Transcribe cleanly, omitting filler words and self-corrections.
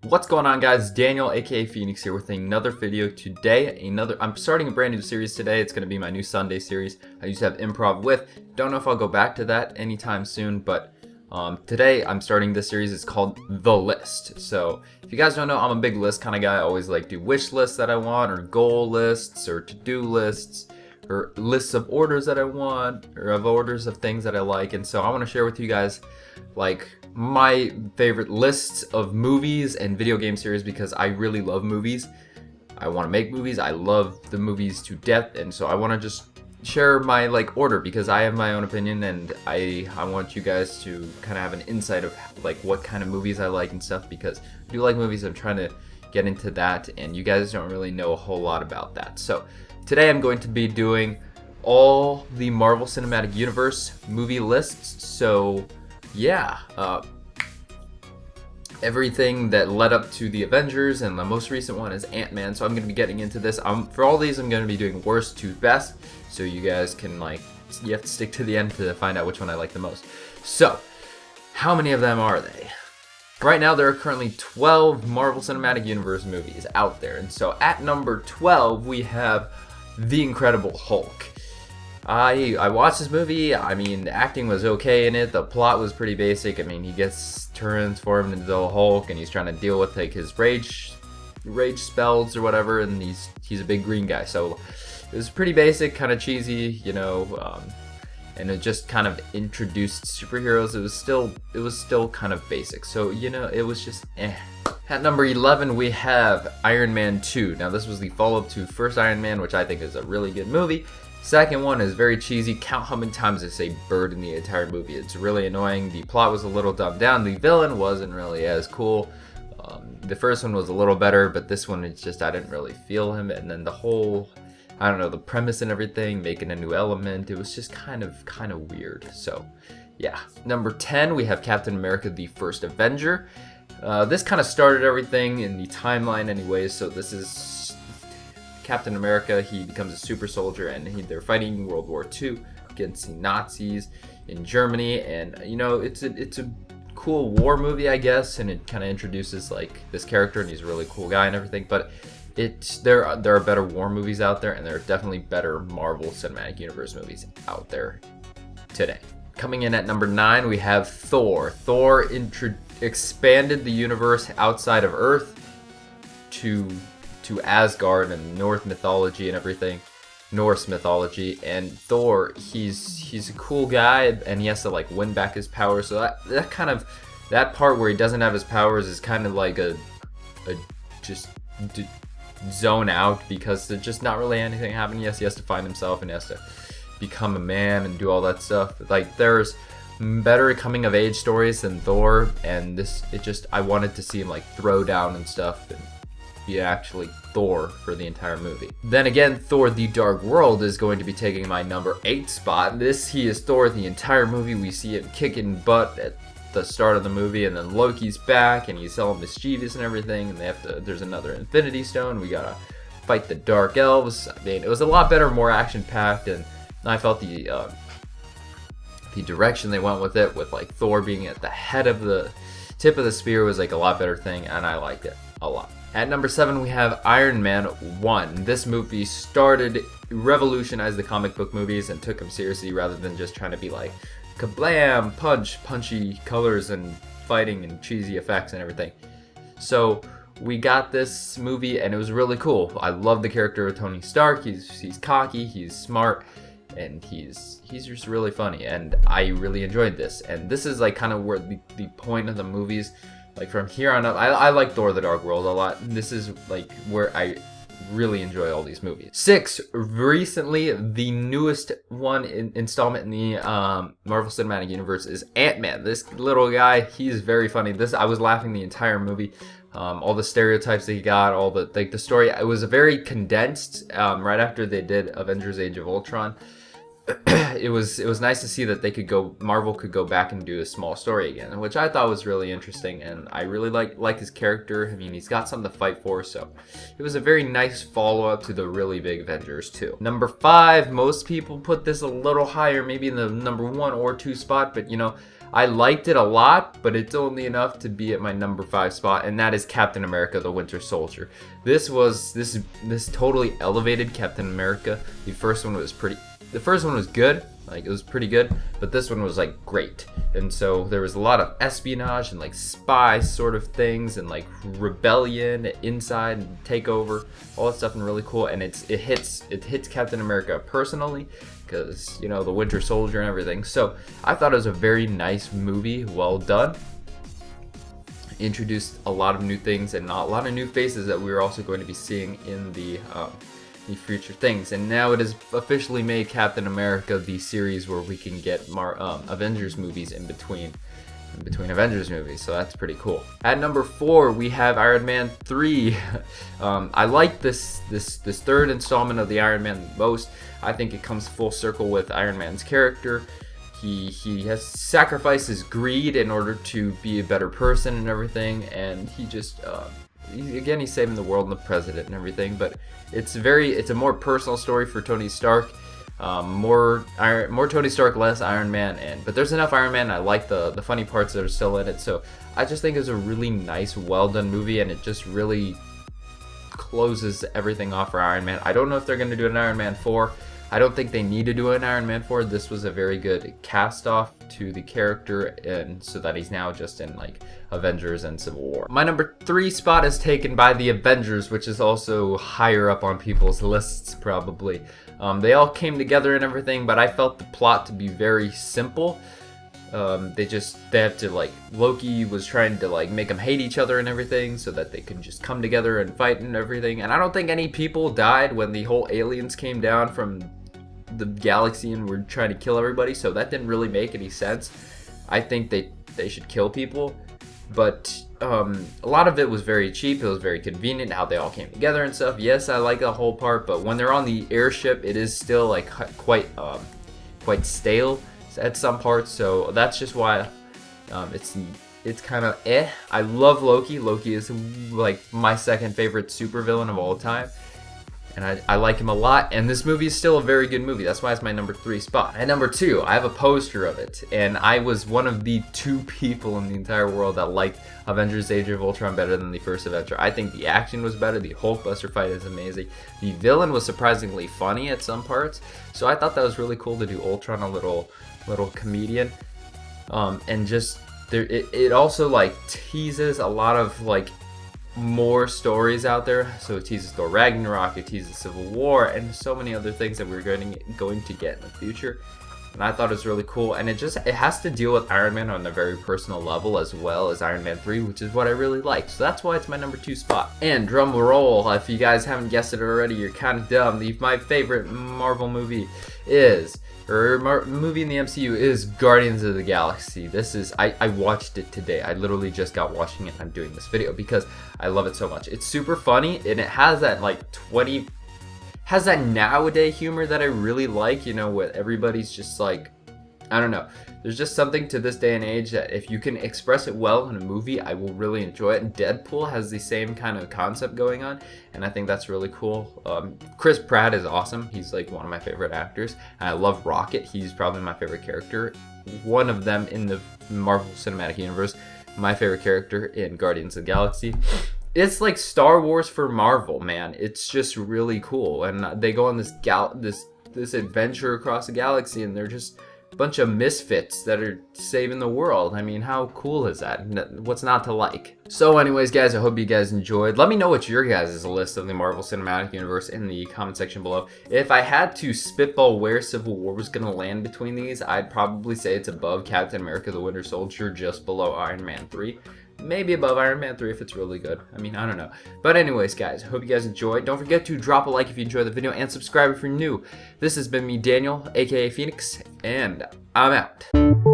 What's going on, guys? Daniel aka Phoenix here with another video today. I'm starting a brand new series today. It's going to be my new Sunday series. I used to have improv with. Don't know if I'll go back to that anytime soon, but today I'm starting this series. It's called The List. So if you guys don't know, I'm a big list kind of guy. I always like do wish lists that I want, or goal lists, or to-do lists, or lists of orders that I want, or of orders of things that I like. And so I want to share with you guys like my favorite lists of movies and video game series, because I really love movies. I want to make movies. I love the movies to death, and so I want to just share my order, because I have my own opinion, and I want you guys to kind of have an insight of what kind of movies I like and stuff, because I do like movies. I'm trying to get into that, and you guys don't really know a whole lot about that. So today I'm going to be doing all the Marvel Cinematic Universe movie lists. So yeah, everything that led up to the Avengers, and the most recent one is AntMan. So I'm going to be getting into this. For all these, I'm going to be doing worst to best, so you guys can you have to stick to the end to find out which one I like the most. So how many of them are they? Right now there are currently 12 Marvel Cinematic Universe movies out there, and so at number 12 we have The Incredible Hulk. I watched this movie. I mean, the acting was okay in it. The plot was pretty basic. I mean, he gets transformed into the Hulk, and he's trying to deal with his rage spells or whatever, and he's a big green guy. So it was pretty basic, kind of cheesy, and it just kind of introduced superheroes. It was still kind of basic. So it was just eh. At number 11 we have Iron Man 2. Now this was the follow-up to first Iron Man, which I think is a really good movie. Second one is very cheesy. Count how many times they say bird in the entire movie. It's really annoying. The plot was a little dumbed down. The villain wasn't really as cool. The first one was a little better, but this one, it's just I didn't really feel him. And then the whole, I don't know, the premise and everything, making a new element, it was just kind of weird. So yeah. Number 10 we have Captain America: The First Avenger. This kind of started everything in the timeline anyways. So this is Captain America. He becomes a super soldier, and they're fighting World War II against the Nazis in Germany, and it's a cool war movie, I guess, and it kind of introduces this character, and he's a really cool guy and everything. But there are better war movies out there, and there are definitely better Marvel Cinematic Universe movies out there today. Coming in at number 9 we have Thor. Thor expanded the universe outside of Earth to Asgard and Norse mythology and everything, Norse mythology. And Thor, he's a cool guy, and he has to win back his powers. So that part where he doesn't have his powers is kind of like a zone out, because there's just not really anything happening. Yes, he has to find himself, and he has to become a man and do all that stuff. There's better coming of age stories than Thor, and I wanted to see him throw down and stuff, and be actually Thor for the entire movie. Then again, Thor: The Dark World is going to be taking my number 8 spot. He is Thor the entire movie. We see him kicking butt at the start of the movie, and then Loki's back, and he's all mischievous and everything, and there's another Infinity Stone. We gotta fight the Dark Elves. I mean, it was a lot better, more action-packed, and I felt the direction they went with it, with Thor being at the head of the tip of the spear, was a lot better thing, and I liked it a lot. At number 7 we have Iron Man 1. This movie revolutionized the comic book movies and took them seriously, rather than just trying to be kablam, punchy colors and fighting and cheesy effects and everything. So we got this movie, and it was really cool. I love the character of Tony Stark. He's cocky, he's smart, and he's just really funny, and I really enjoyed this. And this is kind of where the point of the movies, from here on up, I like Thor: The Dark World a lot. This is where I really enjoy all these movies. 6, recently, the newest installment in the Marvel Cinematic Universe is AntMan. This little guy, he's very funny. I was laughing the entire movie. All the stereotypes that he got, all the story. It was very condensed. Right after they did Avengers: Age of Ultron, it was nice to see that Marvel could go back and do a small story again, which I thought was really interesting, and I really like his character. I mean, he's got something to fight for, so it was a very nice follow-up to the really big Avengers 2. Number 5, most people put this a little higher, maybe in the number 1 or 2 spot, but I liked it a lot, but it's only enough to be at my number 5 spot, and that is Captain America: The Winter Soldier. This totally elevated Captain America. The first one was good, like it was pretty good, but this one was like great. And so there was a lot of espionage and like spy sort of things and like rebellion inside and takeover, all that stuff, and really cool. And it hits Captain America personally, because you know, the Winter Soldier and everything. So I thought it was a very nice movie, well done. Introduced a lot of new things and a lot of new faces that we were also going to be seeing in the future things. And now it has officially made Captain America the series where we can get Avengers movies in between Avengers movies, so that's pretty cool. At number 4, we have Iron Man 3. I like this third installment of the Iron Man the most. I think it comes full circle with Iron Man's character. He has sacrificed his greed in order to be a better person and everything, and he just he's saving the world and the president and everything. But it's a more personal story for Tony Stark. More Tony Stark, less Iron Man, but there's enough Iron Man. I like the funny parts that are still in it, so I just think it's a really nice, well done movie, and it just really closes everything off for Iron Man. I don't know if they're going to do an Iron Man 4. I don't think they need to do an Iron Man 4. This was a very good cast off to the character, and so that he's now just in like Avengers and Civil War. My number 3 spot is taken by the Avengers, which is also higher up on people's lists probably. They all came together and everything, but I felt the plot to be very simple. They have to, like, Loki was trying to like make them hate each other and everything so that they could just come together and fight and everything. And I don't think any people died when the whole aliens came down from the galaxy and were trying to kill everybody, so that didn't really make any sense. I think they should kill people, but a lot of it was very cheap. It was very convenient how they all came together and stuff. Yes, I like the whole part, but when they're on the airship, it is still like quite stale at some parts. So that's just why it's kind of eh. I love Loki. Loki is like my second favorite supervillain of all time, and I like him a lot, and this movie is still a very good movie. That's why it's my number 3 spot. At number 2, I have a poster of it, and I was one of the 2 people in the entire world that liked Avengers Age of Ultron better than the first Avenger. I think the action was better, the Hulkbuster fight is amazing, the villain was surprisingly funny at some parts, so I thought that was really cool to do Ultron a little comedian, and just it also like teases a lot of like more stories out there. So it teases Thor Ragnarok, it teases Civil War, and so many other things that we're going to get in the future. And I thought it was really cool, and it has to deal with Iron Man on a very personal level, as well as Iron Man 3, which is what I really liked. So that's why it's my number 2 spot. And drum roll, if you guys haven't guessed it already, you're kind of dumb. My favorite Marvel movie movie in the MCU is Guardians of the Galaxy. I watched it today. I literally just got watching it, and I'm doing this video because I love it so much. It's super funny, and it has that like has that nowadays humor that I really like, you know, where everybody's just like, I don't know. There's just something to this day and age that if you can express it well in a movie, I will really enjoy it. And Deadpool has the same kind of concept going on, and I think that's really cool. Chris Pratt is awesome. He's like one of my favorite actors. And I love Rocket. He's probably my favorite character. One of them in the Marvel Cinematic Universe. My favorite character in Guardians of the Galaxy. It's like Star Wars for Marvel, man. It's just really cool. And they go on this adventure across the galaxy, and they're just a bunch of misfits that are saving the world. I mean, how cool is that? What's not to like? So anyways, guys, I hope you guys enjoyed. Let me know what's your guys' list of the Marvel Cinematic Universe in the comment section below. If I had to spitball where Civil War was going to land between these, I'd probably say it's above Captain America: The Winter Soldier, just below Iron Man 3. Maybe above Iron Man 3 if it's really good. I mean, I don't know. But anyways, guys, I hope you guys enjoyed. Don't forget to drop a like if you enjoyed the video, and subscribe if you're new. This has been me, Daniel, aka Phoenix, and I'm out.